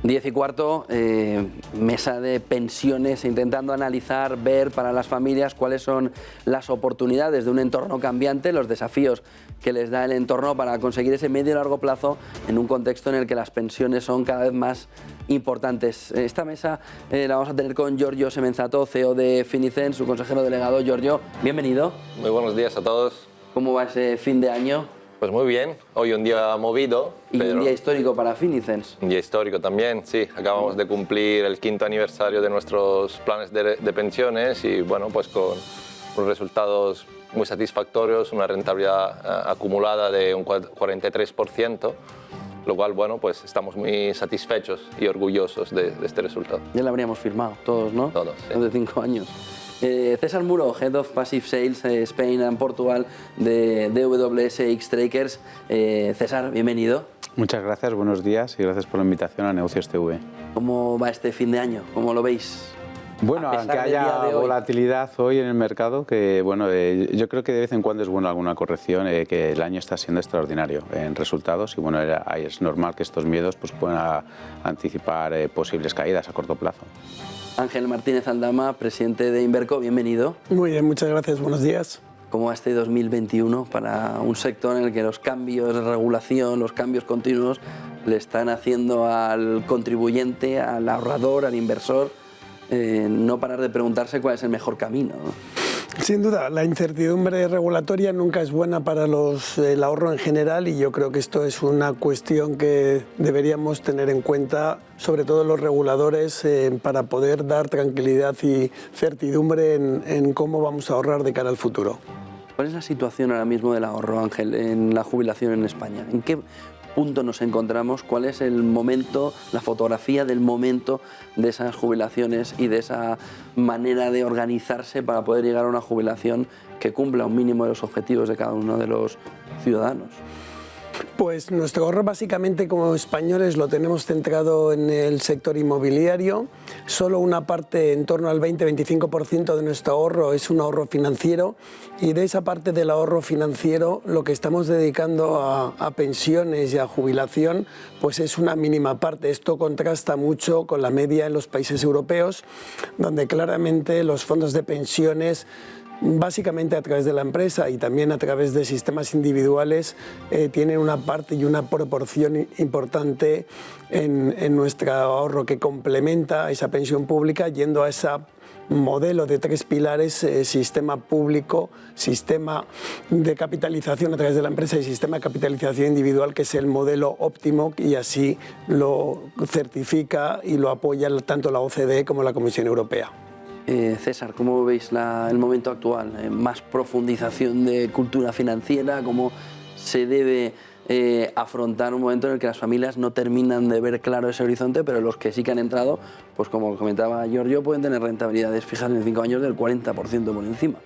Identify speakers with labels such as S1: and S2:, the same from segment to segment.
S1: 10:15, mesa de pensiones, intentando analizar, ver para las familias cuáles son las oportunidades de un entorno cambiante, los desafíos que les da el entorno para conseguir ese medio y largo plazo en un contexto en el que las pensiones son cada vez más importantes. Esta mesa la vamos a tener con Giorgio Semenzato, CEO de Finicens, su consejero delegado. Giorgio, bienvenido.
S2: Muy buenos días a todos.
S1: ¿Cómo va ese fin de año?
S2: Pues muy bien, hoy un día movido.
S1: Y un día histórico para Finicens.
S2: Un día histórico también, sí. Acabamos de cumplir el 5º aniversario de nuestros planes de pensiones y bueno, pues con resultados muy satisfactorios, una rentabilidad acumulada de un 43%, lo cual, bueno, pues estamos muy satisfechos y orgullosos de este resultado.
S1: Ya lo habríamos firmado, todos, ¿no?
S2: Todos, sí.
S1: Hace 5 años. César Muro, Head of Passive Sales Spain and Portugal de DWS Xtrackers. César, bienvenido.
S3: Muchas gracias, buenos días y gracias por la invitación a Negocios TV.
S1: ¿Cómo va este fin de año? ¿Cómo lo veis?
S3: Bueno, aunque haya volatilidad hoy en el mercado, que bueno, yo creo que de vez en cuando es bueno alguna corrección, que el año está siendo extraordinario en resultados y bueno, es normal que estos miedos pues, puedan anticipar posibles caídas a corto plazo.
S1: Ángel Martínez Aldama, presidente de Inverco, bienvenido.
S4: Muy bien, muchas gracias, buenos días.
S1: ¿Cómo va este 2021 para un sector en el que los cambios de regulación, los cambios continuos, le están haciendo al contribuyente, al ahorrador, al inversor, no parar de preguntarse cuál es el mejor camino, ¿no?
S4: Sin duda, la incertidumbre regulatoria nunca es buena para el ahorro en general y yo creo que esto es una cuestión que deberíamos tener en cuenta, sobre todo los reguladores, para poder dar tranquilidad y certidumbre en cómo vamos a ahorrar de cara al futuro.
S1: ¿Cuál es la situación ahora mismo del ahorro, Ángel, en la jubilación en España? ¿En qué punto nos encontramos? ¿Cuál es el momento, la fotografía del momento de esas jubilaciones y de esa manera de organizarse para poder llegar a una jubilación que cumpla un mínimo de los objetivos de cada uno de los ciudadanos?
S4: Pues nuestro ahorro básicamente como españoles lo tenemos centrado en el sector inmobiliario. Solo una parte, en torno al 20-25% de nuestro ahorro es un ahorro financiero y de esa parte del ahorro financiero lo que estamos dedicando a pensiones y a jubilación pues es una mínima parte. Esto contrasta mucho con la media en los países europeos, donde claramente los fondos de pensiones, básicamente a través de la empresa y también a través de sistemas individuales, tienen una parte y una proporción importante en nuestro ahorro que complementa esa pensión pública yendo a ese modelo de 3 pilares, sistema público, sistema de capitalización a través de la empresa y sistema de capitalización individual, que es el modelo óptimo y así lo certifica y lo apoya tanto la OCDE como la Comisión Europea.
S1: César, ¿cómo veis el momento actual? ¿Más profundización de cultura financiera? ¿Cómo se debe afrontar un momento en el que las familias no terminan de ver claro ese horizonte, pero los que sí que han entrado, pues como comentaba Giorgio, pueden tener rentabilidades fijas en 5 años del 40% por encima?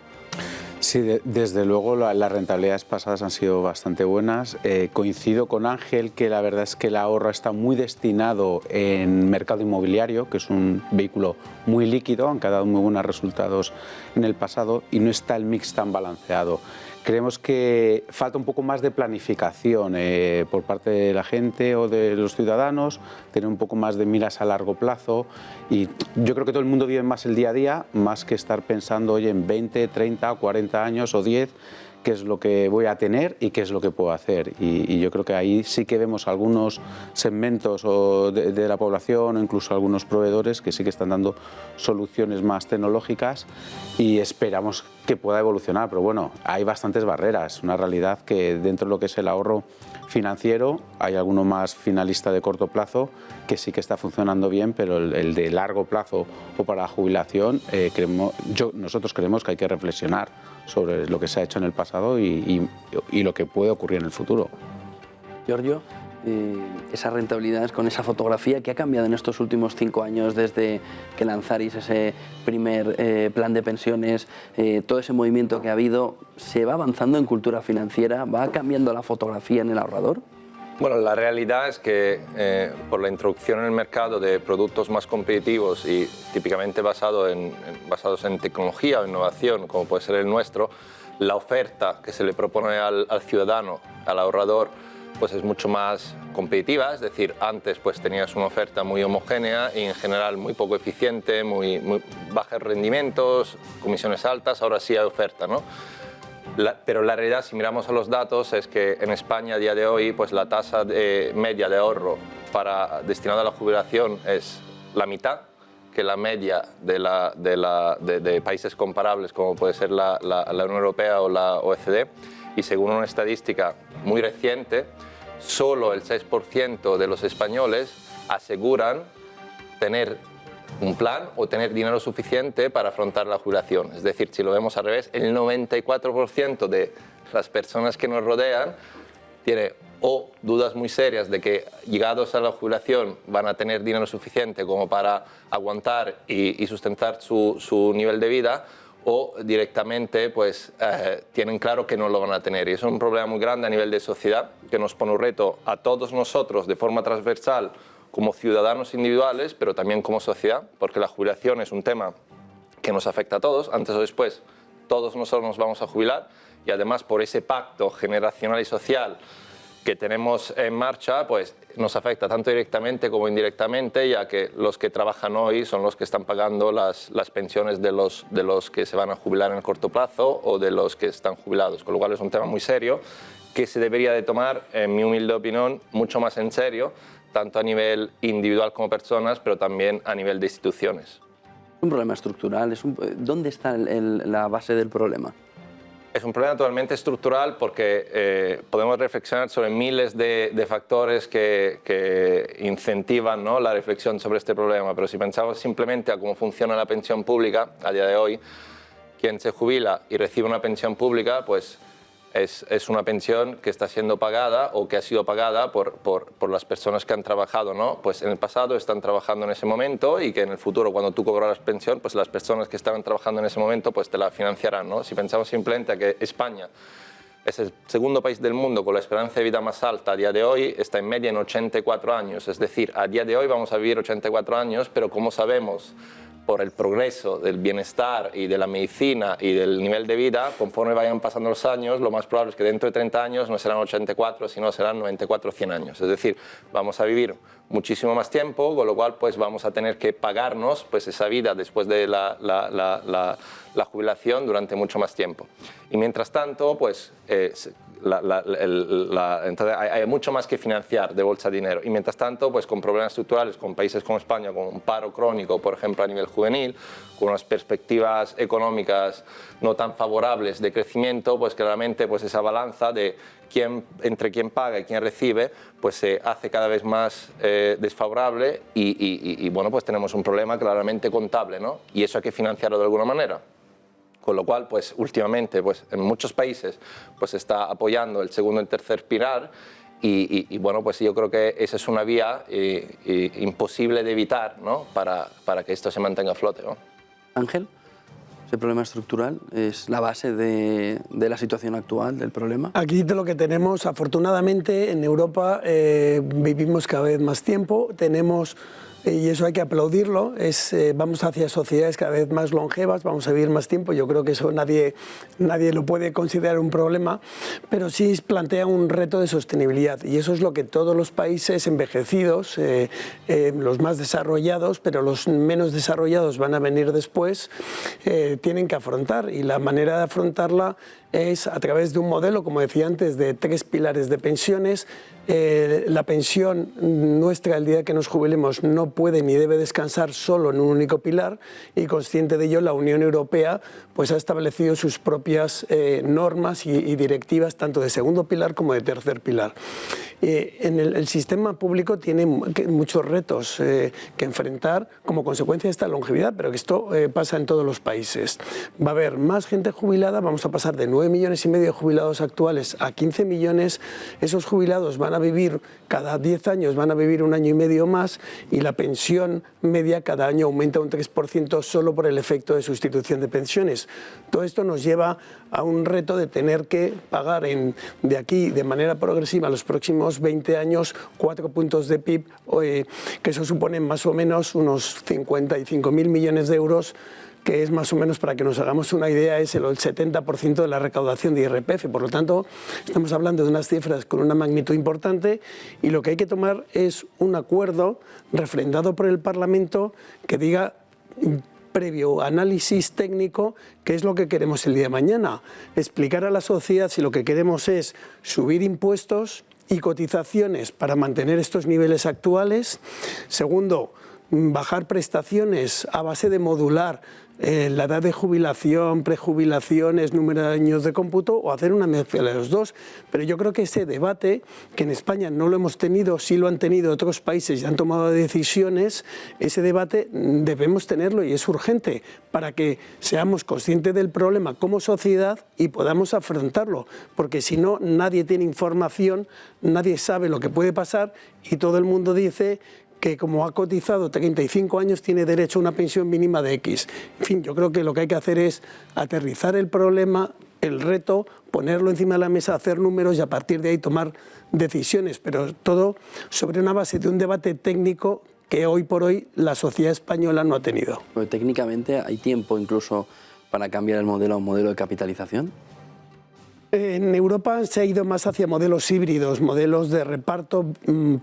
S3: Sí, desde luego las rentabilidades pasadas han sido bastante buenas. Coincido con Ángel que la verdad es que el ahorro está muy destinado en mercado inmobiliario, que es un vehículo muy líquido, aunque ha dado muy buenos resultados en el pasado, y no está el mix tan balanceado. Creemos que falta un poco más de planificación por parte de la gente o de los ciudadanos, tener un poco más de miras a largo plazo y yo creo que todo el mundo vive más el día a día, más que estar pensando oye, en 20, 30, 40 años o 10, qué es lo que voy a tener y qué es lo que puedo hacer. Y yo creo que ahí sí que vemos algunos segmentos de la población o incluso algunos proveedores que sí que están dando soluciones más tecnológicas y esperamos que pueda evolucionar. Pero bueno, hay bastantes barreras. Una realidad que dentro de lo que es el ahorro financiero hay alguno más finalista de corto plazo que sí que está funcionando bien, pero el de largo plazo o para la jubilación, nosotros creemos que hay que reflexionar sobre lo que se ha hecho en el pasado y lo que puede ocurrir en el futuro.
S1: Giorgio, esas rentabilidades con esa fotografía que ha cambiado en estos últimos 5 años desde que lanzarais ese primer plan de pensiones, todo ese movimiento que ha habido, ¿se va avanzando en cultura financiera? ¿Va cambiando la fotografía en el ahorrador?
S2: Bueno, la realidad es que por la introducción en el mercado de productos más competitivos y típicamente basados en tecnología o innovación, como puede ser el nuestro, la oferta que se le propone al ciudadano, al ahorrador, pues es mucho más competitiva, es decir, antes pues tenías una oferta muy homogénea y en general muy poco eficiente, muy bajos rendimientos, comisiones altas, ahora sí hay oferta, ¿no? Pero la realidad, si miramos a los datos, es que en España a día de hoy pues la tasa media de ahorro destinada a la jubilación es la mitad que la media de países comparables como puede ser la Unión Europea o la OECD, y según una estadística muy reciente, solo el 6% de los españoles aseguran tener un plan o tener dinero suficiente para afrontar la jubilación. Es decir, si lo vemos al revés, el 94% de las personas que nos rodean tiene o dudas muy serias de que llegados a la jubilación van a tener dinero suficiente como para aguantar y sustentar su nivel de vida, o directamente pues, tienen claro que no lo van a tener. Y es un problema muy grande a nivel de sociedad que nos pone un reto a todos nosotros de forma transversal como ciudadanos individuales, pero también como sociedad, porque la jubilación es un tema que nos afecta a todos, antes o después todos nosotros nos vamos a jubilar, y además por ese pacto generacional y social que tenemos en marcha, pues nos afecta tanto directamente como indirectamente, ya que los que trabajan hoy son los que están pagando las pensiones de los que se van a jubilar en el corto plazo o de los que están jubilados, con lo cual es un tema muy serio que se debería de tomar, en mi humilde opinión, mucho más en serio, tanto a nivel individual como personas, pero también a nivel de instituciones.
S1: Un problema estructural. ¿Dónde está la base del problema?
S2: Es un problema totalmente estructural porque podemos reflexionar sobre miles de factores que incentivan, ¿no?, la reflexión sobre este problema, pero si pensamos simplemente a cómo funciona la pensión pública a día de hoy, quien se jubila y recibe una pensión pública, pues es una pensión que está siendo pagada o que ha sido pagada por las personas que han trabajado, ¿no? Pues en el pasado están trabajando en ese momento, y que en el futuro, cuando tú cobrarás pensión, pues las personas que estaban trabajando en ese momento pues te la financiarán, ¿no? Si pensamos simplemente a que España es el segundo país del mundo con la esperanza de vida más alta a día de hoy, está en media en 84 años, es decir, a día de hoy vamos a vivir 84 años, pero como sabemos, por el progreso del bienestar y de la medicina y del nivel de vida, conforme vayan pasando los años, lo más probable es que dentro de 30 años no serán 84, sino serán 94 o 100 años. Es decir, vamos a vivir muchísimo más tiempo, con lo cual pues vamos a tener que pagarnos pues esa vida después de la jubilación durante mucho más tiempo. Y mientras tanto, pues entonces hay mucho más que financiar de bolsa de dinero, y mientras tanto pues con problemas estructurales, con países como España, con un paro crónico por ejemplo a nivel juvenil, con unas perspectivas económicas no tan favorables de crecimiento, pues claramente pues esa balanza de entre quién paga y quién recibe pues se hace cada vez más desfavorable, y bueno, pues tenemos un problema claramente contable, ¿no? Y eso hay que financiarlo de alguna manera. Con lo cual, pues últimamente, pues en muchos países, pues se está apoyando el segundo y el tercer pilar, y bueno, pues yo creo que esa es una vía imposible de evitar, ¿no?, para que esto se mantenga a flote, ¿no?
S1: Ángel, ¿ese problema estructural es la base de la situación actual del problema?
S4: Aquí de lo que tenemos, afortunadamente, en Europa vivimos cada vez más tiempo, tenemos... Y eso hay que aplaudirlo, vamos hacia sociedades cada vez más longevas, vamos a vivir más tiempo, yo creo que eso nadie lo puede considerar un problema, pero sí plantea un reto de sostenibilidad, y eso es lo que todos los países envejecidos, los más desarrollados, pero los menos desarrollados van a venir después, tienen que afrontar, y la manera de afrontarla es a través de un modelo, como decía antes, de 3 pilares de pensiones. La pensión nuestra, el día que nos jubilemos, no puede ni debe descansar solo en un único pilar, y consciente de ello la Unión Europea pues ha establecido sus propias normas y directivas tanto de segundo pilar como de tercer pilar. El sistema público tiene muchos retos que enfrentar como consecuencia de esta longevidad, pero que esto pasa en todos los países. Va a haber más gente jubilada, vamos a pasar de 9,5 millones de jubilados actuales a 15 millones, esos jubilados van a vivir cada 10 años, van a vivir 1 año y medio más, y la pensión media cada año aumenta un 3% solo por el efecto de sustitución de pensiones. Todo esto nos lleva a un reto de tener que pagar de aquí de manera progresiva los próximos 20 años 4 puntos de PIB, que eso supone más o menos unos 55.000 millones de euros que es más o menos, para que nos hagamos una idea, es el 70% de la recaudación de IRPF. Por lo tanto, estamos hablando de unas cifras con una magnitud importante y lo que hay que tomar es un acuerdo refrendado por el Parlamento que diga, previo análisis técnico, qué es lo que queremos el día de mañana. Explicar a la sociedad si lo que queremos es subir impuestos y cotizaciones para mantener estos niveles actuales. Segundo, bajar prestaciones a base de modular la edad de jubilación, prejubilaciones, número de años de cómputo, o hacer una mezcla de los dos. Pero yo creo que ese debate, que en España no lo hemos tenido, sí lo han tenido otros países y han tomado decisiones, ese debate debemos tenerlo y es urgente para que seamos conscientes del problema como sociedad y podamos afrontarlo. Porque si no, nadie tiene información, nadie sabe lo que puede pasar y todo el mundo dice que como ha cotizado 35 años tiene derecho a una pensión mínima de X. En fin, yo creo que lo que hay que hacer es aterrizar el problema, el reto, ponerlo encima de la mesa, hacer números y a partir de ahí tomar decisiones, pero todo sobre una base de un debate técnico que hoy por hoy la sociedad española no ha tenido.
S1: Pero técnicamente hay tiempo incluso para cambiar el modelo a un modelo de capitalización.
S4: En Europa se ha ido más hacia modelos híbridos, modelos de reparto,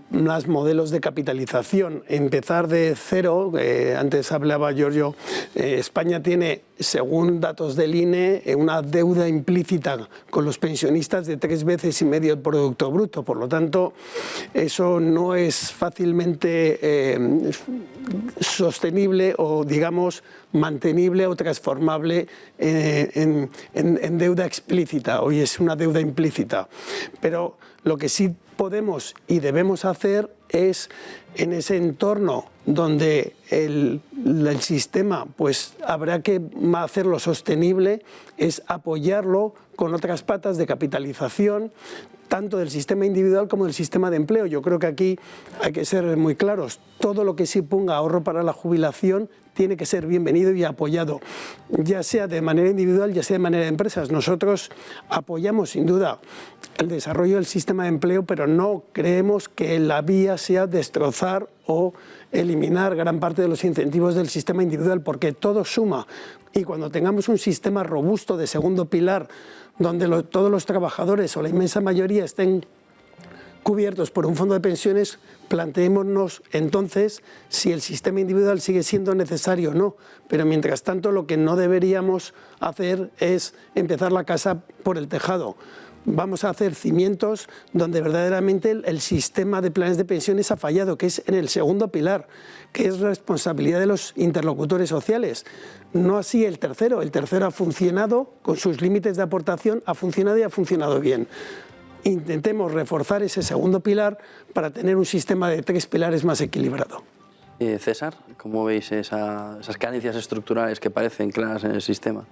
S4: más modelos de capitalización. Empezar de cero, antes hablaba Giorgio, España tiene, según datos del INE, una deuda implícita con los pensionistas de 3,5 veces el Producto Bruto. Por lo tanto, eso no es fácilmente sostenible o, digamos, mantenible o transformable en deuda explícita. Hoy es una deuda implícita. Pero lo que sí podemos y debemos hacer es, en ese entorno donde el sistema pues habrá que hacerlo sostenible, es apoyarlo con otras patas de capitalización, tanto del sistema individual como del sistema de empleo. Yo creo que aquí hay que ser muy claros. Todo lo que se ponga ahorro para la jubilación tiene que ser bienvenido y apoyado, ya sea de manera individual, ya sea de manera de empresas. Nosotros apoyamos sin duda el desarrollo del sistema de empleo, pero no creemos que la vía sea destrozar o eliminar gran parte de los incentivos del sistema individual, porque todo suma. Y cuando tengamos un sistema robusto de segundo pilar, donde todos los trabajadores o la inmensa mayoría estén cubiertos por un fondo de pensiones, planteémonos entonces si el sistema individual sigue siendo necesario o no. Pero mientras tanto, lo que no deberíamos hacer es empezar la casa por el tejado. Vamos a hacer cimientos donde verdaderamente el sistema de planes de pensiones ha fallado, que es en el segundo pilar, que es responsabilidad de los interlocutores sociales. No así el tercero. El tercero ha funcionado con sus límites de aportación, ha funcionado y ha funcionado bien. Intentemos reforzar ese segundo pilar para tener un sistema de 3 pilares más equilibrado.
S1: César, ¿cómo veis esas carencias estructurales que parecen claras en el sistema?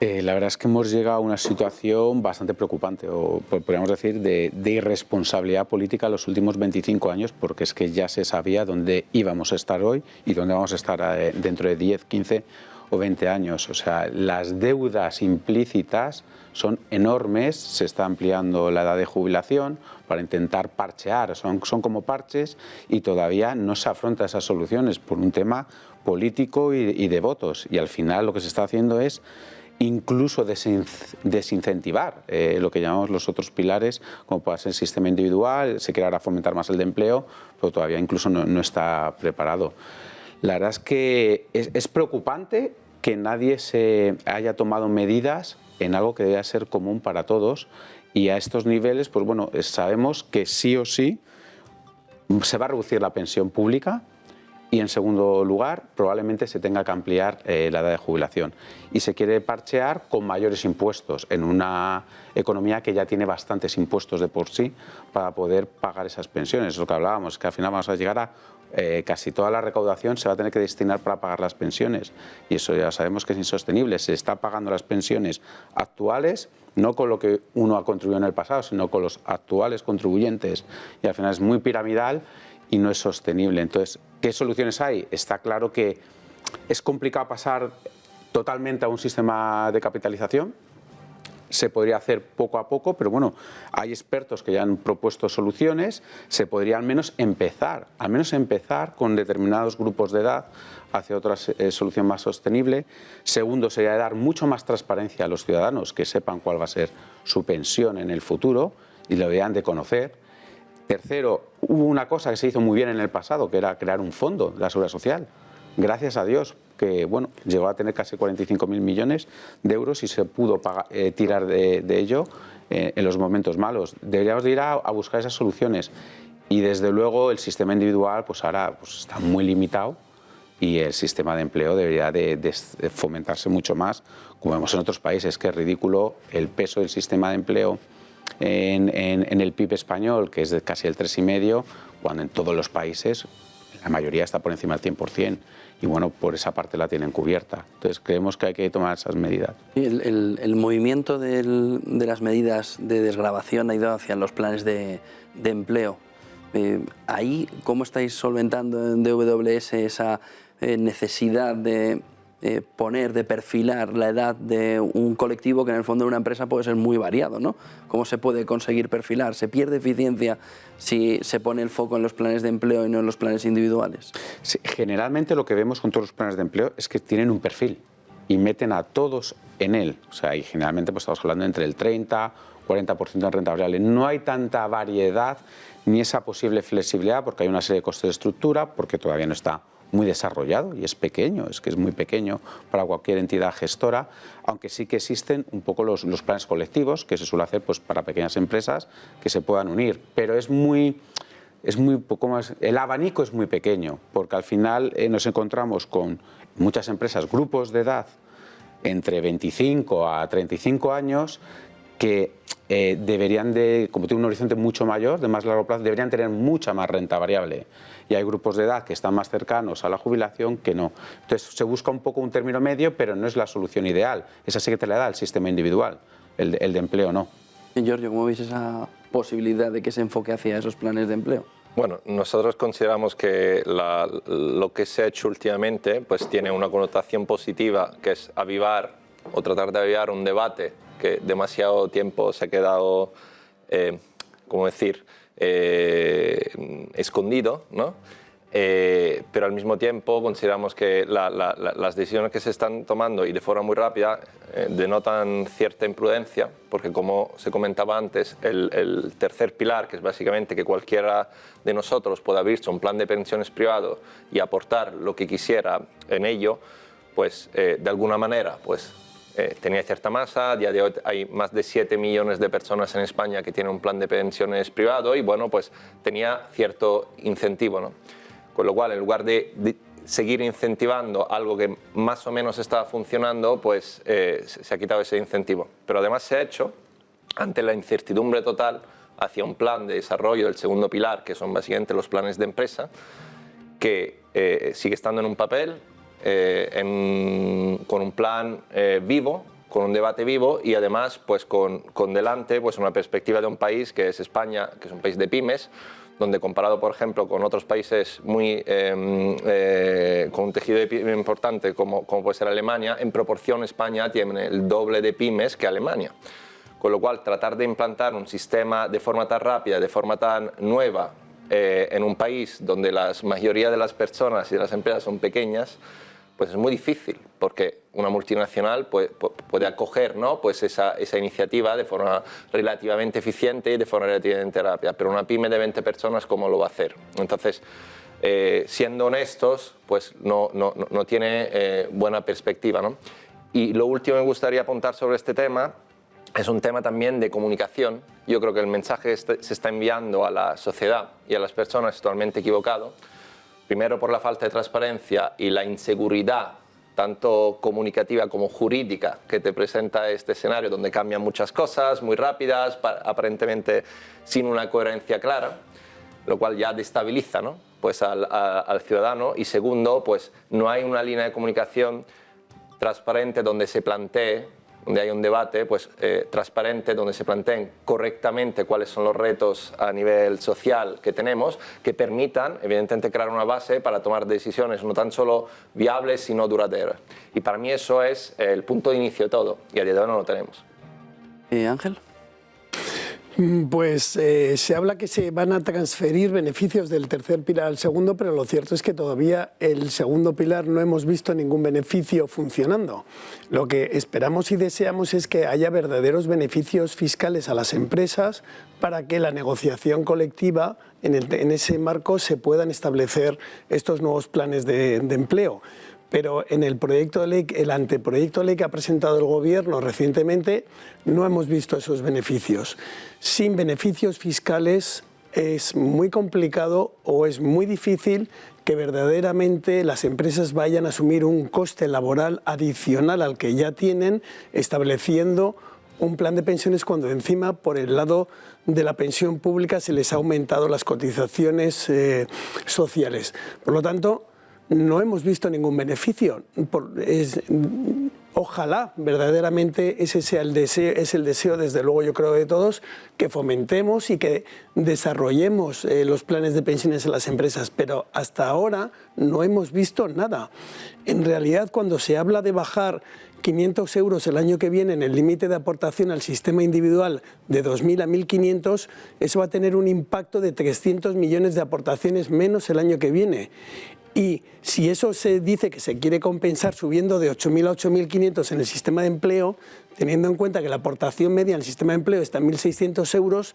S3: La verdad es que hemos llegado a una situación bastante preocupante, o podríamos decir de irresponsabilidad política en los últimos 25 años, porque es que ya se sabía dónde íbamos a estar hoy y dónde vamos a estar dentro de 10, 15 o 20 años. O sea, las deudas implícitas son enormes, se está ampliando la edad de jubilación para intentar parchear, son como parches y todavía no se afronta esas soluciones por un tema político y de votos. Y al final lo que se está haciendo es incluso desincentivar lo que llamamos los otros pilares, como puede ser el sistema individual, se quiere ahora fomentar más el de empleo, pero todavía incluso no está preparado. La verdad es que es preocupante que nadie se haya tomado medidas en algo que debe ser común para todos, y a estos niveles, pues bueno, sabemos que sí o sí se va a reducir la pensión pública. Y en segundo lugar, probablemente se tenga que ampliar la edad de jubilación. Y se quiere parchear con mayores impuestos en una economía que ya tiene bastantes impuestos de por sí para poder pagar esas pensiones. Es lo que hablábamos, que al final vamos a llegar a casi toda la recaudación se va a tener que destinar para pagar las pensiones. Y eso ya sabemos que es insostenible. Se está pagando las pensiones actuales, no con lo que uno ha contribuido en el pasado, sino con los actuales contribuyentes. Y al final es muy piramidal y no es sostenible. Entonces, ¿qué soluciones hay? Está claro que es complicado pasar totalmente a un sistema de capitalización, se podría hacer poco a poco, pero bueno, hay expertos que ya han propuesto soluciones, se podría al menos empezar con determinados grupos de edad hacia otra solución más sostenible. Segundo, sería dar mucho más transparencia a los ciudadanos, que sepan cuál va a ser su pensión en el futuro y lo deberían de conocer. Tercero, hubo una cosa que se hizo muy bien en el pasado, que era crear un fondo de la Seguridad Social. Gracias a Dios, que bueno, llegó a tener casi 45.000 millones de euros y se pudo tirar de ello en los momentos malos. Deberíamos de ir a buscar esas soluciones y desde luego el sistema individual pues ahora pues, está muy limitado y el sistema de empleo debería de fomentarse mucho más, como vemos en otros países, que es ridículo el peso del sistema de empleo en el PIB español, que es de casi el 3,5%, cuando en todos los países la mayoría está por encima del 100%. Y bueno, por esa parte la tienen cubierta. Entonces creemos que hay que tomar esas medidas.
S1: El movimiento de las medidas de desgravación ha ido hacia los planes de empleo. Ahí, ¿cómo estáis solventando en DWS esa necesidad de de perfilar la edad de un colectivo que en el fondo de una empresa puede ser muy variado, ¿no? ¿Cómo se puede conseguir perfilar? ¿Se pierde eficiencia si se pone el foco en los planes de empleo y no en los planes individuales?
S3: Sí, generalmente lo que vemos con todos los planes de empleo es que tienen un perfil y meten a todos en él. O sea, y generalmente pues estamos hablando entre el 30-40% de renta variable. No hay tanta variedad ni esa posible flexibilidad porque hay una serie de costes de estructura, porque todavía no está muy desarrollado y es pequeño, es que es muy pequeño para cualquier entidad gestora, aunque sí que existen un poco los planes colectivos que se suele hacer pues, para pequeñas empresas que se puedan unir, pero es muy poco más, el abanico es muy pequeño, porque al final nos encontramos con muchas empresas, grupos de edad entre 25 a 35 años que deberían de, como tienen un horizonte mucho mayor, de más largo plazo, deberían tener mucha más renta variable. Y hay grupos de edad que están más cercanos a la jubilación que no. Entonces se busca un poco un término medio, pero no es la solución ideal. Esa sí que te la da el sistema individual, el de empleo no.
S1: Y Giorgio, ¿cómo veis esa posibilidad de que se enfoque hacia esos planes de empleo?
S2: Bueno, nosotros consideramos que lo que se ha hecho últimamente pues tiene una connotación positiva, que es avivar o tratar de avivar un debate que demasiado tiempo se ha quedado, ¿cómo decir?, escondido, ¿no? Pero al mismo tiempo consideramos que las decisiones que se están tomando y de forma muy rápida denotan cierta imprudencia, porque como se comentaba antes, el tercer pilar, que es básicamente que cualquiera de nosotros pueda abrirse un plan de pensiones privado y aportar lo que quisiera en ello, pues de alguna manera pues tenía cierta masa. A día de hoy hay más de 7 millones de personas en España que tienen un plan de pensiones privado y bueno, pues tenía cierto incentivo, ¿no? Con lo cual, en lugar de seguir incentivando algo que más o menos estaba funcionando, pues se ha quitado ese incentivo. Pero además se ha hecho ante la incertidumbre total hacia un plan de desarrollo del segundo pilar, que son básicamente los planes de empresa, que sigue estando en un papel, con un plan vivo, con un debate vivo y además pues con delante pues una perspectiva de un país que es España, que es un país de pymes, donde comparado por ejemplo con otros países con un tejido de pymes importante como puede ser Alemania, en proporción España tiene el doble de pymes que Alemania. Con lo cual tratar de implantar un sistema de forma tan rápida, de forma tan nueva, en un país donde la mayoría de las personas y de las empresas son pequeñas, pues es muy difícil, porque una multinacional puede acoger, ¿no?, pues esa iniciativa de forma relativamente eficiente y de forma relativamente rápida, pero una pyme de 20 personas, ¿cómo lo va a hacer? Entonces, siendo honestos, pues no tiene buena perspectiva, ¿no? Y lo último que me gustaría apuntar sobre este tema es un tema también de comunicación. Yo creo que el mensaje que se está enviando a la sociedad y a las personas es totalmente equivocado. Primero por la falta de transparencia y la inseguridad, tanto comunicativa como jurídica, que te presenta este escenario donde cambian muchas cosas muy rápidas, aparentemente sin una coherencia clara, lo cual ya destabiliza, ¿no?, pues al ciudadano. Y segundo, pues no hay una línea de comunicación transparente donde se plantee, donde hay un debate pues, transparente, donde se planteen correctamente cuáles son los retos a nivel social que tenemos, que permitan, evidentemente, crear una base para tomar decisiones no tan solo viables, sino duraderas. Y para mí eso es el punto de inicio de todo, y a día de hoy no lo tenemos.
S1: Ángel.
S4: Pues se habla que se van a transferir beneficios del tercer pilar al segundo, pero lo cierto es que todavía el segundo pilar no hemos visto ningún beneficio funcionando. Lo que esperamos y deseamos es que haya verdaderos beneficios fiscales a las empresas para que la negociación colectiva en ese marco se puedan establecer estos nuevos planes de empleo. Pero en el proyecto de ley, el anteproyecto de ley que ha presentado el Gobierno recientemente, no hemos visto esos beneficios. Sin beneficios fiscales es muy complicado o es muy difícil que verdaderamente las empresas vayan a asumir un coste laboral adicional al que ya tienen, estableciendo un plan de pensiones cuando encima por el lado de la pensión pública se les ha aumentado las cotizaciones sociales. Por lo tanto, no hemos visto ningún beneficio. Ojalá verdaderamente ese sea el deseo, desde luego yo creo de todos, que fomentemos y que desarrollemos los planes de pensiones en las empresas, pero hasta ahora no hemos visto nada. En realidad, cuando se habla de bajar 500 euros el año que viene en el límite de aportación al sistema individual de 2.000 a 1.500, eso va a tener un impacto de 300 millones de aportaciones menos el año que viene. Y si eso se dice que se quiere compensar subiendo de 8.000 a 8.500 en el sistema de empleo, teniendo en cuenta que la aportación media en el sistema de empleo está en 1.600 euros,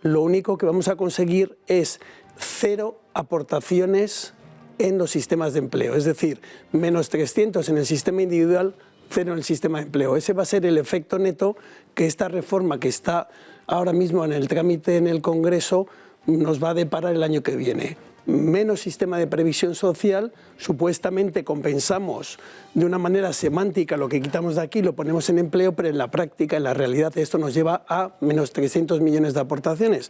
S4: lo único que vamos a conseguir es 0 aportaciones en los sistemas de empleo. Es decir, menos 300 en el sistema individual, 0 en el sistema de empleo. Ese va a ser el efecto neto que esta reforma que está ahora mismo en el trámite en el Congreso nos va a deparar el año que viene. Menos sistema de previsión social, supuestamente compensamos de una manera semántica lo que quitamos de aquí, lo ponemos en empleo, pero en la práctica, en la realidad, esto nos lleva a menos 300 millones de aportaciones.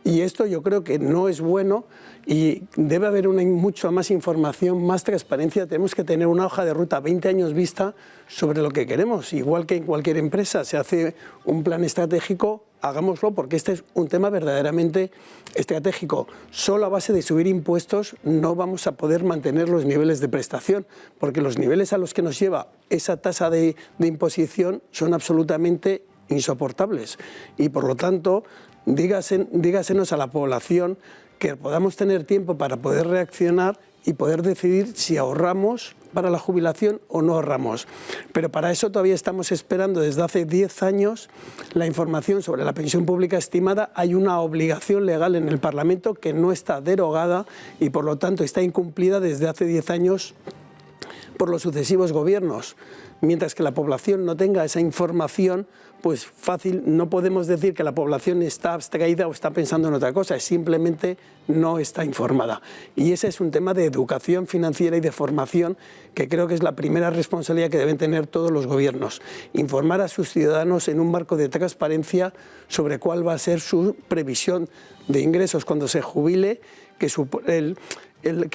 S4: Y esto yo creo que no es bueno y debe haber mucha más información, más transparencia. Tenemos que tener una hoja de ruta 20 años vista sobre lo que queremos. Igual que en cualquier empresa se hace un plan estratégico, hagámoslo porque este es un tema verdaderamente estratégico. Solo a base de subir impuestos no vamos a poder mantener los niveles de prestación, porque los niveles a los que nos lleva esa tasa de imposición son absolutamente insoportables. Y por lo tanto, dígasenos a la población que podamos tener tiempo para poder reaccionar y poder decidir si ahorramos para la jubilación o no ahorramos. Pero para eso todavía estamos esperando desde hace 10 años la información sobre la pensión pública estimada. Hay una obligación legal en el Parlamento que no está derogada y por lo tanto está incumplida desde hace 10 años por los sucesivos gobiernos. Mientras que la población no tenga esa información, pues fácil, no podemos decir que la población está abstraída o está pensando en otra cosa, simplemente no está informada. Y ese es un tema de educación financiera y de formación que creo que es la primera responsabilidad que deben tener todos los gobiernos. Informar a sus ciudadanos en un marco de transparencia sobre cuál va a ser su previsión de ingresos cuando se jubile, que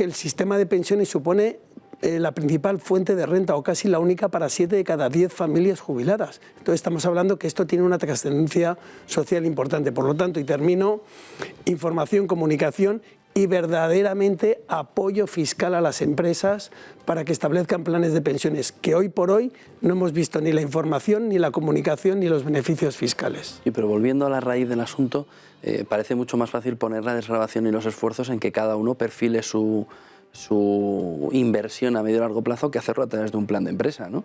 S4: el sistema de pensiones supone la principal fuente de renta o casi la única para 7 de cada 10 familias jubiladas. Entonces estamos hablando que esto tiene una trascendencia social importante. Por lo tanto, y termino, información, comunicación y verdaderamente apoyo fiscal a las empresas para que establezcan planes de pensiones, que hoy por hoy no hemos visto ni la información, ni la comunicación, ni los beneficios fiscales.
S1: Sí, pero volviendo a la raíz del asunto, parece mucho más fácil poner la desgravación y los esfuerzos en que cada uno perfile su inversión a medio y largo plazo que hacerlo a través de un plan de empresa, ¿no?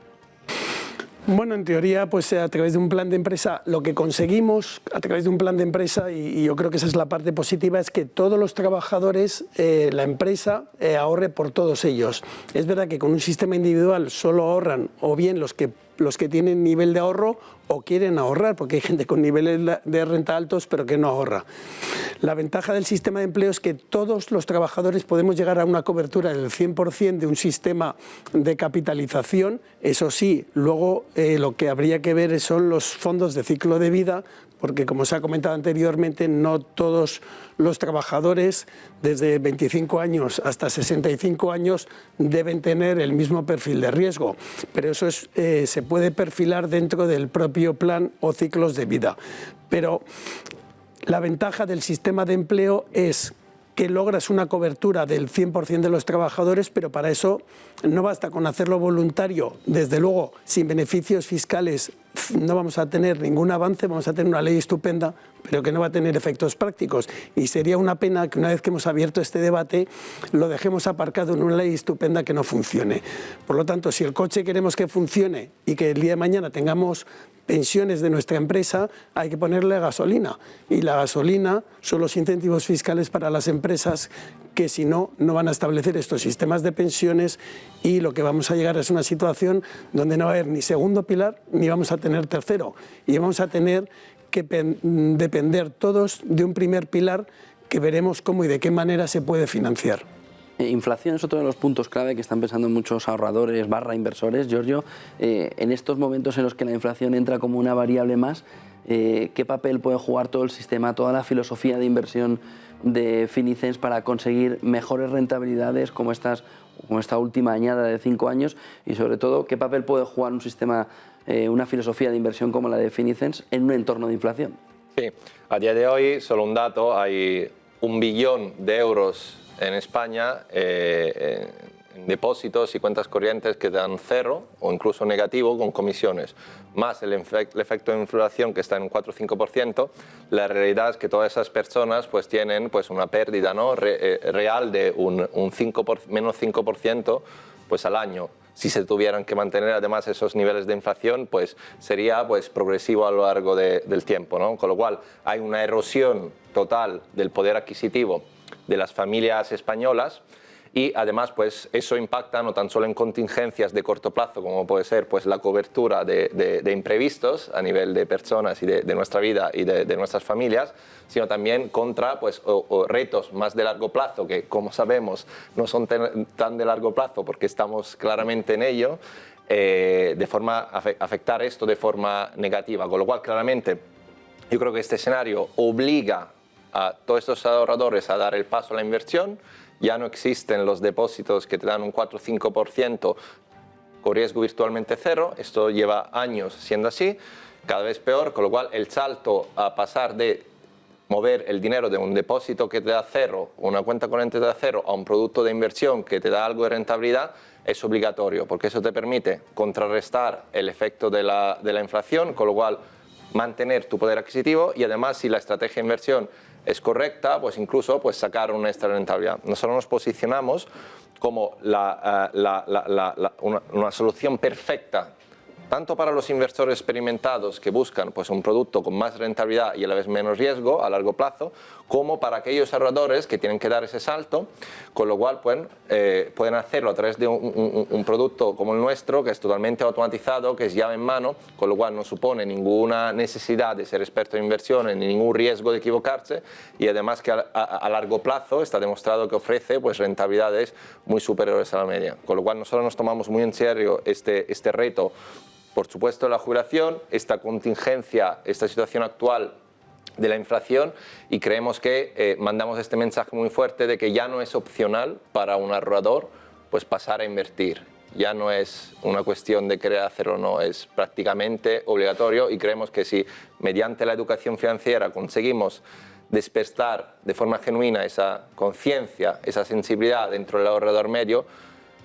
S4: Bueno, en teoría, pues a través de un plan de empresa, lo que conseguimos a través de un plan de empresa, y yo creo que esa es la parte positiva, es que todos los trabajadores, la empresa, ahorre por todos ellos. Es verdad que con un sistema individual solo ahorran o bien los que tienen nivel de ahorro o quieren ahorrar, porque hay gente con niveles de renta altos pero que no ahorra. La ventaja del sistema de empleo es que todos los trabajadores podemos llegar a una cobertura del 100% de un sistema de capitalización. Eso sí, luego lo que habría que ver son los fondos de ciclo de vida, porque como se ha comentado anteriormente, no todos los trabajadores desde 25 años hasta 65 años deben tener el mismo perfil de riesgo, pero eso se puede perfilar dentro del propio plan o ciclos de vida. Pero la ventaja del sistema de empleo es que logras una cobertura del 100% de los trabajadores, pero para eso no basta con hacerlo voluntario, desde luego sin beneficios fiscales no vamos a tener ningún avance, vamos a tener una ley estupenda, pero que no va a tener efectos prácticos. Y sería una pena que una vez que hemos abierto este debate lo dejemos aparcado en una ley estupenda que no funcione. Por lo tanto, si el coche queremos que funcione y que el día de mañana tengamos pensiones de nuestra empresa, hay que ponerle gasolina. Y la gasolina son los incentivos fiscales para las empresas que si no, no van a establecer estos sistemas de pensiones y lo que vamos a llegar es una situación donde no va a haber ni segundo pilar ni vamos a tener tercero. Y vamos a tener que depender todos de un primer pilar que veremos cómo y de qué manera se puede financiar.
S1: Inflación es otro de los puntos clave que están pensando muchos ahorradores / inversores. Giorgio, en estos momentos en los que la inflación entra como una variable más, ¿qué papel puede jugar todo el sistema, toda la filosofía de inversión de Finicens para conseguir mejores rentabilidades como esta última añada de 5 años? Y sobre todo, ¿qué papel puede jugar un sistema, una filosofía de inversión como la de Finicens en un entorno de inflación?
S2: Sí, a día de hoy, solo un dato, hay 1 billón de euros en España en depósitos y cuentas corrientes que dan cero o incluso negativo con comisiones, más el efecto de inflación que está en un 4 o 5%, la realidad es que todas esas personas pues tienen pues una pérdida, ¿no? real de menos 5% pues al año. Si se tuvieran que mantener además esos niveles de inflación, pues sería pues progresivo a lo largo del tiempo, ¿no? Con lo cual hay una erosión total del poder adquisitivo de las familias españolas y además pues eso impacta no tan solo en contingencias de corto plazo como puede ser pues la cobertura de imprevistos a nivel de personas y de nuestra vida y de nuestras familias, sino también contra pues o retos más de largo plazo que como sabemos no son tan de largo plazo porque estamos claramente en ello, de forma afectar esto de forma negativa, con lo cual claramente yo creo que este escenario obliga a todos estos ahorradores a dar el paso a la inversión. Ya no existen los depósitos que te dan un 4 o 5% con riesgo virtualmente cero. Esto lleva años siendo así, cada vez peor, con lo cual el salto a pasar de mover el dinero de un depósito que te da cero, una cuenta corriente que te da cero, a un producto de inversión que te da algo de rentabilidad, es obligatorio, porque eso te permite contrarrestar el efecto de la inflación, con lo cual mantener tu poder adquisitivo y además si la estrategia de inversión es correcta, pues incluso pues sacar una extra rentabilidad. Nosotros nos posicionamos como una solución perfecta tanto para los inversores experimentados que buscan pues, un producto con más rentabilidad y a la vez menos riesgo a largo plazo, como para aquellos ahorradores que tienen que dar ese salto, con lo cual pueden hacerlo a través de un producto como el nuestro, que es totalmente automatizado, que es llave en mano, con lo cual no supone ninguna necesidad de ser experto en inversiones ni ningún riesgo de equivocarse y además que a largo plazo está demostrado que ofrece pues, rentabilidades muy superiores a la media. Con lo cual nosotros nos tomamos muy en serio este reto. Por supuesto, la jubilación, esta contingencia, esta situación actual de la inflación y creemos que mandamos este mensaje muy fuerte de que ya no es opcional para un ahorrador pues pasar a invertir. Ya no es una cuestión de querer hacerlo o no, es prácticamente obligatorio y creemos que si mediante la educación financiera conseguimos despertar de forma genuina esa conciencia, esa sensibilidad dentro del ahorrador medio,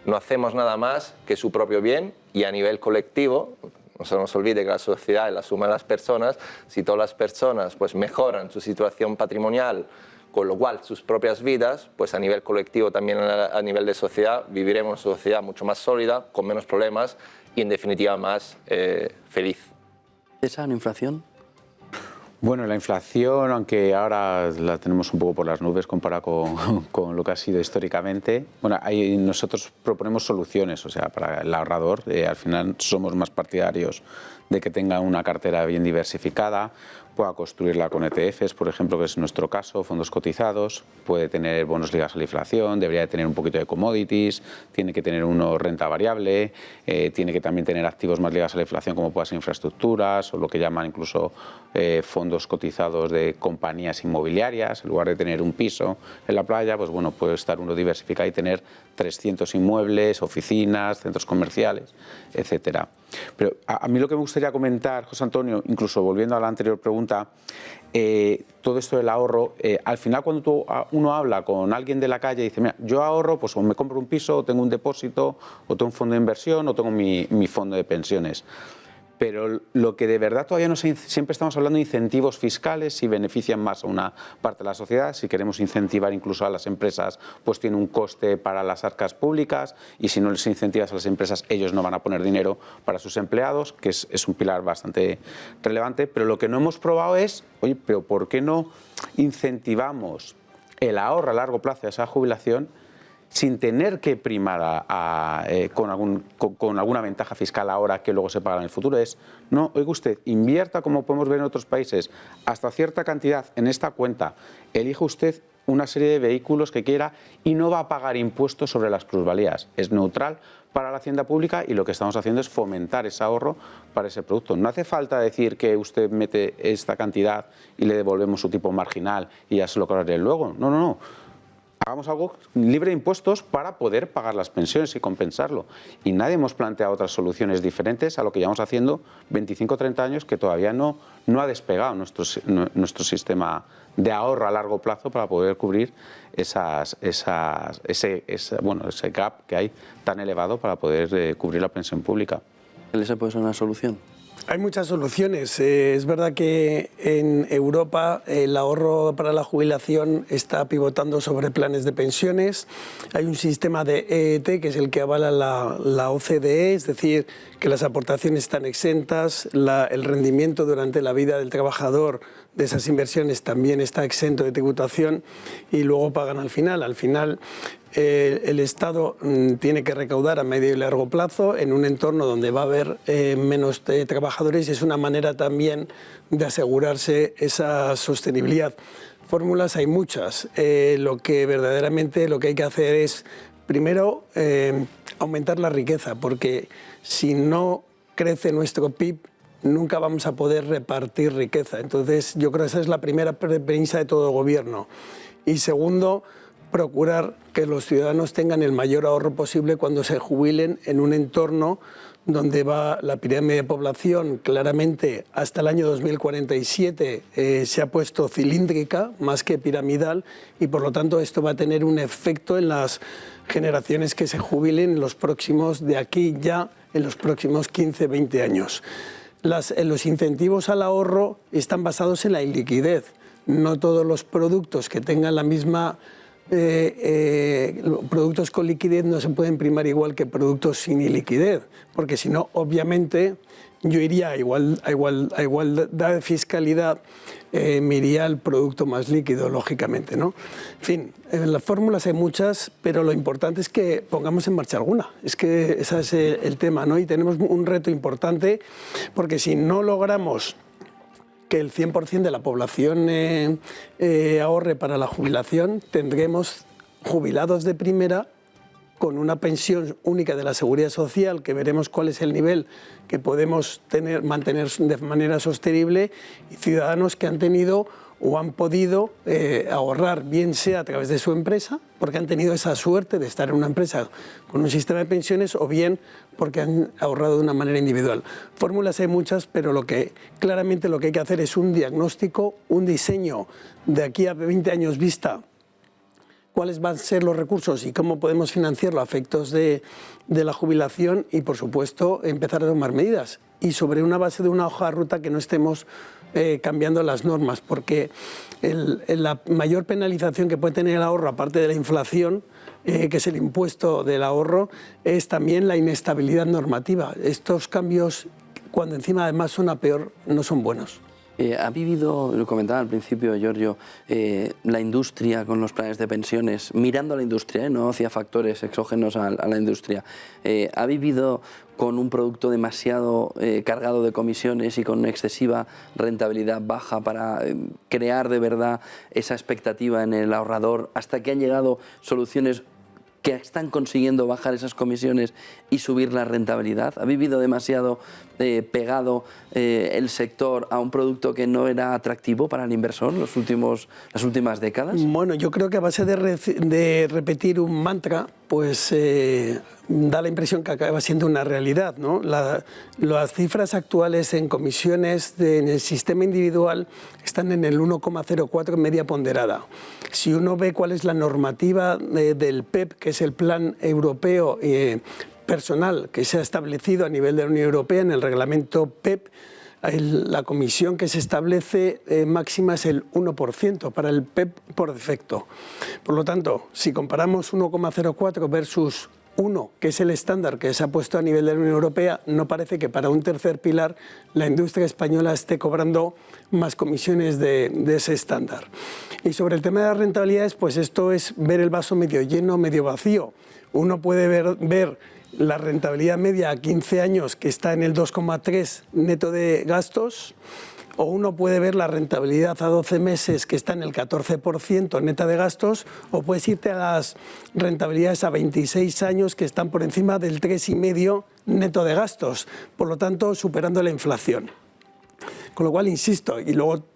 S2: no hacemos nada más que su propio bien y a nivel colectivo, no se nos olvide que la sociedad es la suma de las personas, si todas las personas pues, mejoran su situación patrimonial, con lo cual sus propias vidas, pues a nivel colectivo también a nivel de sociedad, viviremos una sociedad mucho más sólida, con menos problemas y en definitiva más feliz.
S1: ¿Esa no inflación?
S3: Bueno, la inflación, aunque ahora la tenemos un poco por las nubes comparado con lo que ha sido históricamente, bueno, nosotros proponemos soluciones, o sea, para el ahorrador, al final somos más partidarios de que tenga una cartera bien diversificada, pueda construirla con ETFs, por ejemplo, que es nuestro caso, fondos cotizados, puede tener bonos ligados a la inflación, debería tener un poquito de commodities, tiene que tener uno renta variable, tiene que también tener activos más ligados a la inflación como pueden ser infraestructuras o lo que llaman incluso fondos cotizados de compañías inmobiliarias. En lugar de tener un piso en la playa, pues bueno, puede estar uno diversificado y tener 300 inmuebles, oficinas, centros comerciales, etcétera. Pero a mí lo que me gustaría comentar, José Antonio, incluso volviendo a la anterior pregunta, todo esto del ahorro, al final cuando uno habla con alguien de la calle y dice, mira, yo ahorro, pues o me compro un piso, o tengo un depósito, o tengo un fondo de inversión, o tengo mi fondo de pensiones. Pero lo que de verdad todavía no se, siempre estamos hablando de incentivos fiscales, si benefician más a una parte de la sociedad, si queremos incentivar incluso a las empresas, pues tiene un coste para las arcas públicas, y si no les incentivas a las empresas, ellos no van a poner dinero para sus empleados, que es un pilar bastante relevante. Pero lo que no hemos probado es, oye, pero ¿por qué no incentivamos el ahorro a largo plazo de esa jubilación sin tener que primar con alguna ventaja fiscal ahora que luego se paga en el futuro? Es, no, oiga usted, invierta, como podemos ver en otros países, hasta cierta cantidad en esta cuenta, elige usted una serie de vehículos que quiera y no va a pagar impuestos sobre las plusvalías. Es neutral para la hacienda pública, y lo que estamos haciendo es fomentar ese ahorro para ese producto. No hace falta decir que usted mete esta cantidad y le devolvemos su tipo marginal y ya se lo cobraré luego. No, no, no. Hagamos algo libre de impuestos para poder pagar las pensiones y compensarlo. Y nadie hemos planteado otras soluciones diferentes a lo que llevamos haciendo 25 o 30 años, que todavía no ha despegado nuestro sistema de ahorro a largo plazo para poder cubrir ese gap que hay tan elevado para poder cubrir la pensión pública.
S1: ¿Esa puede ser una solución?
S4: Hay muchas soluciones. Es verdad que en Europa el ahorro para la jubilación está pivotando sobre planes de pensiones. Hay un sistema de EET, que es el que avala la OCDE, es decir, que las aportaciones están exentas, el rendimiento durante la vida del trabajador de esas inversiones también está exento de tributación, y luego pagan al final. Al final el Estado tiene que recaudar a medio y largo plazo en un entorno donde va a haber menos trabajadores, y es una manera también de asegurarse esa sostenibilidad. Fórmulas hay muchas. Lo que hay que hacer es, primero, aumentar la riqueza, porque si no crece nuestro PIB, nunca vamos a poder repartir riqueza. Entonces, yo creo que esa es la primera premisa de todo gobierno. Y segundo, procurar que los ciudadanos tengan el mayor ahorro posible cuando se jubilen en un entorno donde va la pirámide de población claramente hasta el año 2047 se ha puesto cilíndrica más que piramidal, y por lo tanto esto va a tener un efecto en las generaciones que se jubilen en los próximos 15, 20 años. Los incentivos al ahorro están basados en la iliquidez. No todos los productos que tengan la misma productos con liquidez no se pueden primar igual que productos sin liquidez, porque si no, obviamente, yo iría a igualdad de fiscalidad, me iría al producto más líquido, lógicamente, ¿no? En fin, las fórmulas hay muchas, pero lo importante es que pongamos en marcha alguna. Es que ese es el tema, ¿no? Y tenemos un reto importante, porque si no logramos que el 100% de la población ahorre para la jubilación, tendremos jubilados de primera con una pensión única de la Seguridad Social, que veremos cuál es el nivel que podemos mantener de manera sostenible, y ciudadanos que han tenido o han podido ahorrar, bien sea a través de su empresa, porque han tenido esa suerte de estar en una empresa con un sistema de pensiones, o bien porque han ahorrado de una manera individual. Fórmulas hay muchas, pero claramente lo que hay que hacer es un diagnóstico, un diseño de aquí a 20 años vista, cuáles van a ser los recursos y cómo podemos financiarlo a efectos de la jubilación, y, por supuesto, empezar a tomar medidas. Y sobre una base de una hoja de ruta que no estemos cambiando las normas, porque la mayor penalización que puede tener el ahorro, aparte de la inflación, que es el impuesto del ahorro, es también la inestabilidad normativa. Estos cambios, cuando encima además son a peor, no son buenos.
S1: ¿Ha vivido, lo comentaba al principio Giorgio, la industria con los planes de pensiones, mirando a la industria, no hacia factores exógenos a la industria, ha vivido con un producto demasiado cargado de comisiones y con excesiva rentabilidad baja para crear de verdad esa expectativa en el ahorrador, hasta que han llegado soluciones que están consiguiendo bajar esas comisiones y subir la rentabilidad? ¿Ha vivido demasiado pegado el sector a un producto que no era atractivo para el inversor las últimas décadas?
S4: Bueno, yo creo que a base de repetir un mantra, pues da la impresión que acaba siendo una realidad, ¿no? Las cifras actuales en comisiones en el sistema individual están en el 1,04 media ponderada. Si uno ve cuál es la normativa del PEP, que es el Plan Europeo personal que se ha establecido a nivel de la Unión Europea en el reglamento PEP. La comisión que se establece máxima es el 1% para el PEP por defecto. Por lo tanto, si comparamos 1,04 versus 1, que es el estándar que se ha puesto a nivel de la Unión Europea, no parece que para un tercer pilar la industria española esté cobrando más comisiones de ese estándar. Y sobre el tema de las rentabilidades, pues esto es ver el vaso medio lleno, medio vacío. Uno puede ver la rentabilidad media a 15 años que está en el 2,3 neto de gastos, o uno puede ver la rentabilidad a 12 meses que está en el 14% neta de gastos, o puedes irte a las rentabilidades a 26 años que están por encima del 3,5 neto de gastos, por lo tanto superando la inflación. Con lo cual, insisto, y luego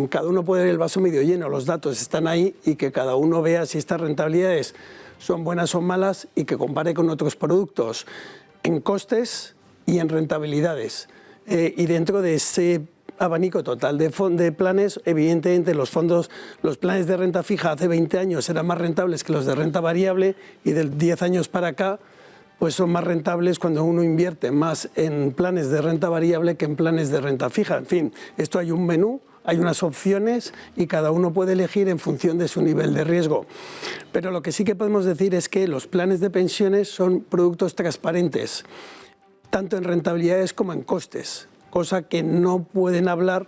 S4: cada uno puede ver el vaso medio lleno, los datos están ahí y que cada uno vea si estas rentabilidades son buenas o malas y que compare con otros productos en costes y en rentabilidades. Y dentro de ese abanico total de planes, evidentemente los planes de renta fija hace 20 años eran más rentables que los de renta variable y de 10 años para acá pues son más rentables cuando uno invierte más en planes de renta variable que en planes de renta fija. En fin, esto hay un menú, hay unas opciones y cada uno puede elegir en función de su nivel de riesgo. Pero lo que sí que podemos decir es que los planes de pensiones son productos transparentes, tanto en rentabilidades como en costes, cosa que no pueden hablar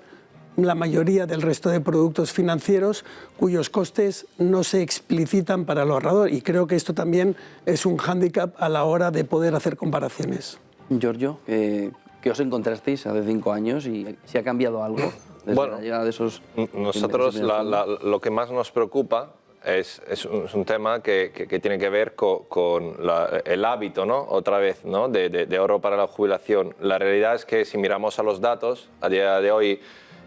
S4: la mayoría del resto de productos financieros cuyos costes no se explicitan para el ahorrador. Y creo que esto también es un hándicap a la hora de poder hacer comparaciones.
S1: Giorgio, ¿qué os encontrasteis hace 5 años y si ha cambiado algo desde la llegada de esos...
S2: Nosotros lo que más nos preocupa es un tema que tiene que ver con el hábito, ¿no? Otra vez, ¿no? de ahorro para la jubilación. La realidad es que si miramos a los datos, a día de hoy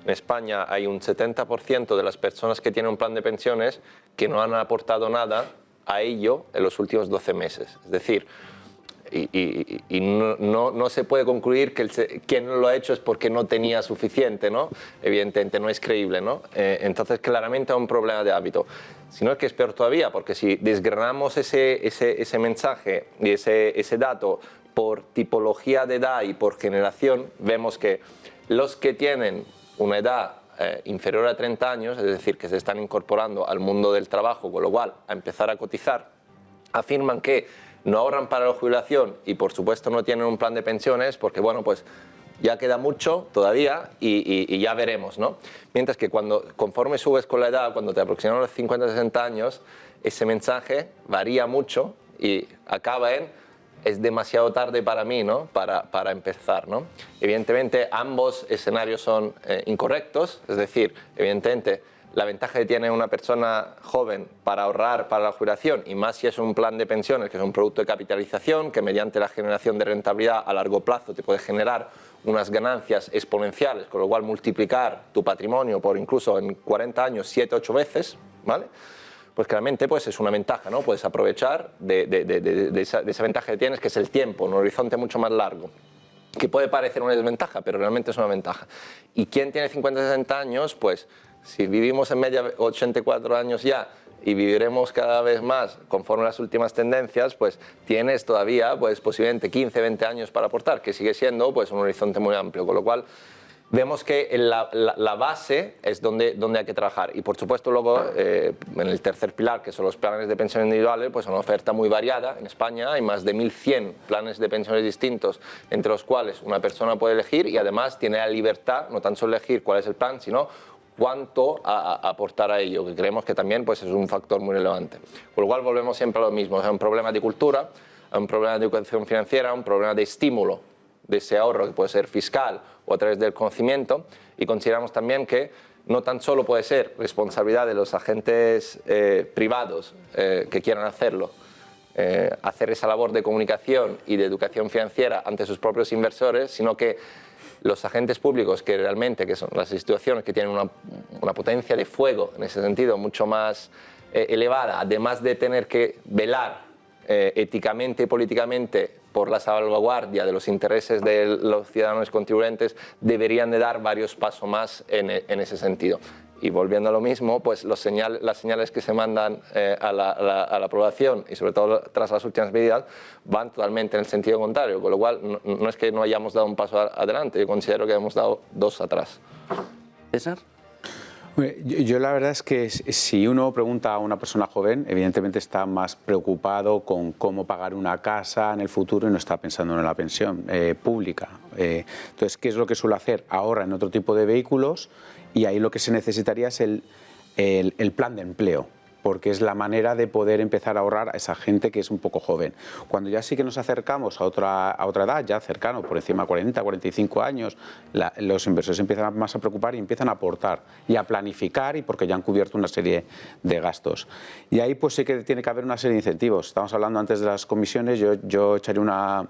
S2: en España hay un 70% de las personas que tienen un plan de pensiones que no han aportado nada a ello en los últimos 12 meses. Es decir, no se puede concluir que quien no lo ha hecho es porque no tenía suficiente, ¿no? Evidentemente no es creíble, ¿no? Entonces claramente hay un problema de hábito. Si no es que es peor todavía, porque si desgranamos ese mensaje y ese dato por tipología de edad y por generación, vemos que los que tienen una edad inferior a 30 años, es decir, que se están incorporando al mundo del trabajo, con lo cual a empezar a cotizar, afirman que no ahorran para la jubilación y por supuesto no tienen un plan de pensiones porque, bueno, pues ya queda mucho todavía y ya veremos, ¿no? Mientras que conforme subes con la edad, cuando te aproximan los 50-60 años, ese mensaje varía mucho y acaba en es demasiado tarde para mí, ¿no? para empezar, ¿no? Evidentemente ambos escenarios son incorrectos, es decir, evidentemente la ventaja que tiene una persona joven para ahorrar para la jubilación, y más si es un plan de pensiones, que es un producto de capitalización, que mediante la generación de rentabilidad a largo plazo te puede generar unas ganancias exponenciales, con lo cual multiplicar tu patrimonio por incluso en 40 años 7-8 veces, ¿vale? Pues claramente pues es una ventaja, ¿no? Puedes aprovechar de esa ventaja que tienes, que es el tiempo, un horizonte mucho más largo, que puede parecer una desventaja, pero realmente es una ventaja. ¿Y quién tiene 50-60 años? Pues si vivimos en media 84 años ya y viviremos cada vez más conforme las últimas tendencias, pues tienes todavía pues posiblemente 15-20 años para aportar, que sigue siendo pues un horizonte muy amplio, con lo cual vemos que la base es donde hay que trabajar. Y por supuesto luego en el tercer pilar, que son los planes de pensión individuales, pues una oferta muy variada. En España hay más de 1.100 planes de pensiones distintos, entre los cuales una persona puede elegir y además tiene la libertad, no tan solo elegir cuál es el plan, sino cuánto aportar a ello, que creemos que también pues, es un factor muy relevante. Con lo cual volvemos siempre a lo mismo, es un problema de cultura, un problema de educación financiera, un problema de estímulo de ese ahorro que puede ser fiscal o a través del conocimiento, y consideramos también que no tan solo puede ser responsabilidad de los agentes privados que quieran hacerlo, hacer esa labor de comunicación y de educación financiera ante sus propios inversores, sino que los agentes públicos que realmente, que son las instituciones que tienen una potencia de fuego en ese sentido mucho más elevada, además de tener que velar éticamente y políticamente por la salvaguardia de los intereses de los ciudadanos contribuyentes, deberían de dar varios pasos más en ese sentido. Y volviendo a lo mismo, pues las señales que se mandan a la población y sobre todo tras las últimas medidas van totalmente en el sentido contrario, con lo cual no es que no hayamos dado un paso adelante, yo considero que hemos dado 2 atrás.
S1: César.
S3: Yo la verdad es que si uno pregunta a una persona joven, evidentemente está más preocupado con cómo pagar una casa en el futuro y no está pensando en la pensión pública. Entonces, ¿qué es lo que suele hacer? Ahorra en otro tipo de vehículos y ahí lo que se necesitaría es el plan de empleo, porque es la manera de poder empezar a ahorrar a esa gente que es un poco joven. Cuando ya sí que nos acercamos a otra edad, ya cercano, por encima de 40, 45 años, los inversores empiezan más a preocupar y empiezan a aportar y a planificar, y porque ya han cubierto una serie de gastos. Y ahí pues sí que tiene que haber una serie de incentivos. Estamos hablando antes de las comisiones, yo echaría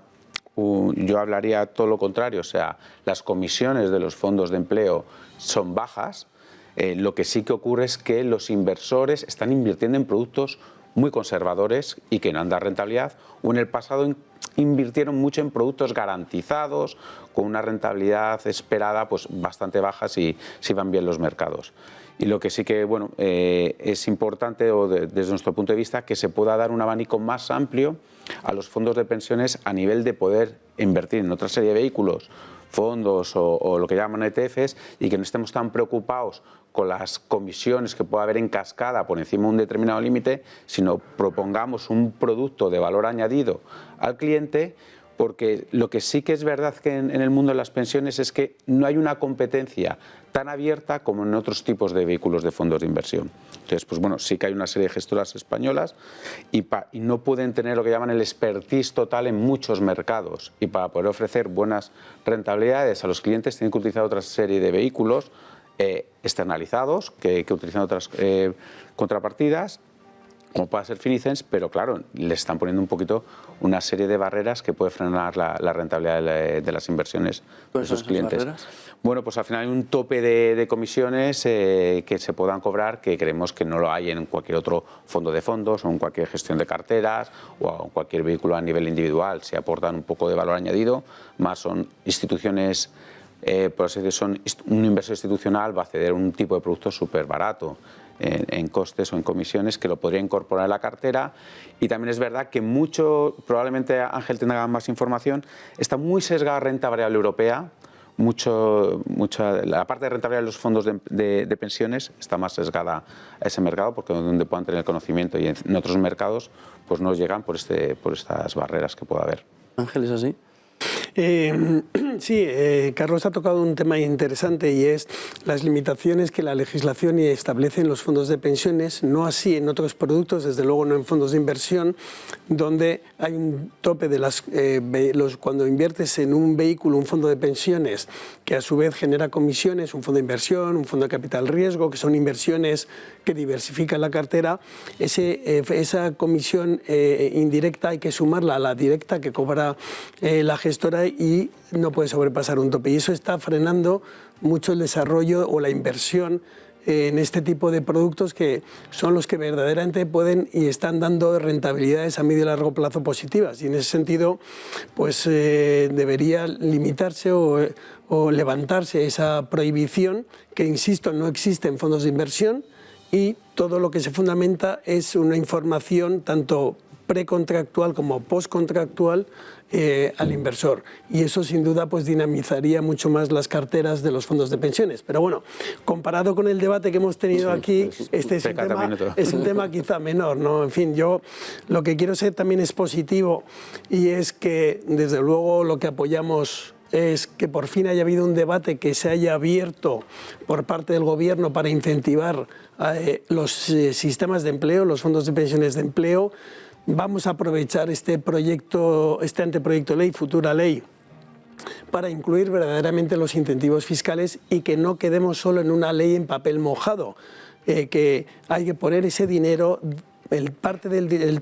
S3: yo hablaría todo lo contrario, o sea, las comisiones de los fondos de empleo son bajas. Lo que sí que ocurre es que los inversores están invirtiendo en productos muy conservadores y que no han dado rentabilidad, o en el pasado invirtieron mucho en productos garantizados con una rentabilidad esperada pues bastante baja si van bien los mercados. Y lo que sí que bueno, es importante desde nuestro punto de vista que se pueda dar un abanico más amplio a los fondos de pensiones a nivel de poder invertir en otra serie de vehículos, fondos o lo que llaman ETFs, y que no estemos tan preocupados con las comisiones que pueda haber en cascada por encima de un determinado límite, sino propongamos un producto de valor añadido al cliente, porque lo que sí que es verdad que en el mundo de las pensiones es que no hay una competencia tan abierta como en otros tipos de vehículos de fondos de inversión. Entonces, pues bueno, sí que hay una serie de gestoras españolas y no pueden tener lo que llaman el expertise total en muchos mercados, y para poder ofrecer buenas rentabilidades a los clientes tienen que utilizar otra serie de vehículos externalizados que utilizan otras contrapartidas, como puede ser Finicens, pero claro, le están poniendo un poquito una serie de barreras que puede frenar la rentabilidad de las inversiones de esos clientes.
S1: Barreras?
S3: Bueno, pues al final hay un tope de comisiones que se puedan cobrar, que creemos que no lo hay en cualquier otro fondo de fondos o en cualquier gestión de carteras o en cualquier vehículo a nivel individual. Se aportan un poco de valor añadido, más son instituciones, por así decirlo, un inversor institucional va a acceder a un tipo de producto súper barato en costes o en comisiones, que lo podría incorporar a la cartera. Y también es verdad que probablemente Ángel tenga más información, está muy sesgada a renta variable europea. La parte de rentabilidad de los fondos de pensiones está más sesgada a ese mercado, porque donde puedan tener conocimiento, y en otros mercados pues no llegan por estas barreras que pueda haber.
S1: Ángel, ¿es así?
S4: Sí, Carlos ha tocado un tema interesante, y es las limitaciones que la legislación establece en los fondos de pensiones, no así en otros productos, desde luego no en fondos de inversión, donde hay un tope de cuando inviertes en un vehículo, un fondo de pensiones, que a su vez genera comisiones, un fondo de inversión, un fondo de capital riesgo, que son inversiones que diversifican la cartera, esa comisión indirecta hay que sumarla a la directa que cobra la gestora, y no puede sobrepasar un tope, y eso está frenando mucho el desarrollo o la inversión en este tipo de productos, que son los que verdaderamente pueden y están dando rentabilidades a medio y largo plazo positivas. Y en ese sentido, pues debería limitarse o levantarse esa prohibición, que insisto, no existe en fondos de inversión, y todo lo que se fundamenta es una información tanto precontractual como postcontractual al inversor, y eso sin duda pues dinamizaría mucho más las carteras de los fondos de pensiones. Pero bueno, comparado con el debate que hemos tenido aquí, este es un tema quizá menor, ¿no? En fin, yo lo que quiero ser también es positivo, y es que desde luego lo que apoyamos es que por fin haya habido un debate que se haya abierto por parte del Gobierno para incentivar los sistemas de empleo, los fondos de pensiones de empleo. Vamos a aprovechar este anteproyecto de ley, futura ley, para incluir verdaderamente los incentivos fiscales, y que no quedemos solo en una ley en papel mojado, que hay que poner ese dinero,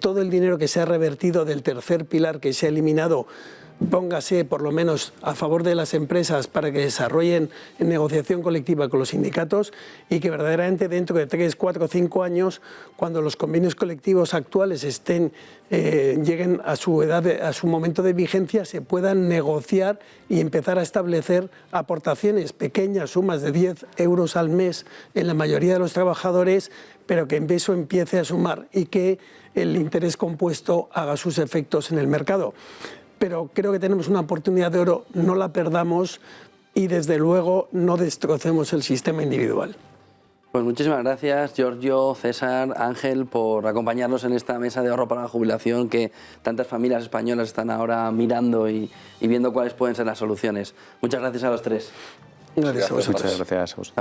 S4: todo el dinero que se ha revertido del tercer pilar, que se ha eliminado póngase por lo menos a favor de las empresas para que desarrollen en negociación colectiva con los sindicatos y que verdaderamente dentro de 3, 4, 5 años, cuando los convenios colectivos actuales lleguen a su momento de vigencia, se puedan negociar y empezar a establecer aportaciones, pequeñas sumas de 10 euros al mes en la mayoría de los trabajadores, pero que eso empiece a sumar y que el interés compuesto haga sus efectos en el mercado. Pero creo que tenemos una oportunidad de oro, no la perdamos y desde luego no destrocemos el sistema individual.
S1: Pues muchísimas gracias, Giorgio, César, Ángel, por acompañarnos en esta mesa de ahorro para la jubilación que tantas familias españolas están ahora mirando y viendo cuáles pueden ser las soluciones. Muchas gracias a los tres.
S4: Gracias a vosotros.
S3: Muchas gracias a vosotros.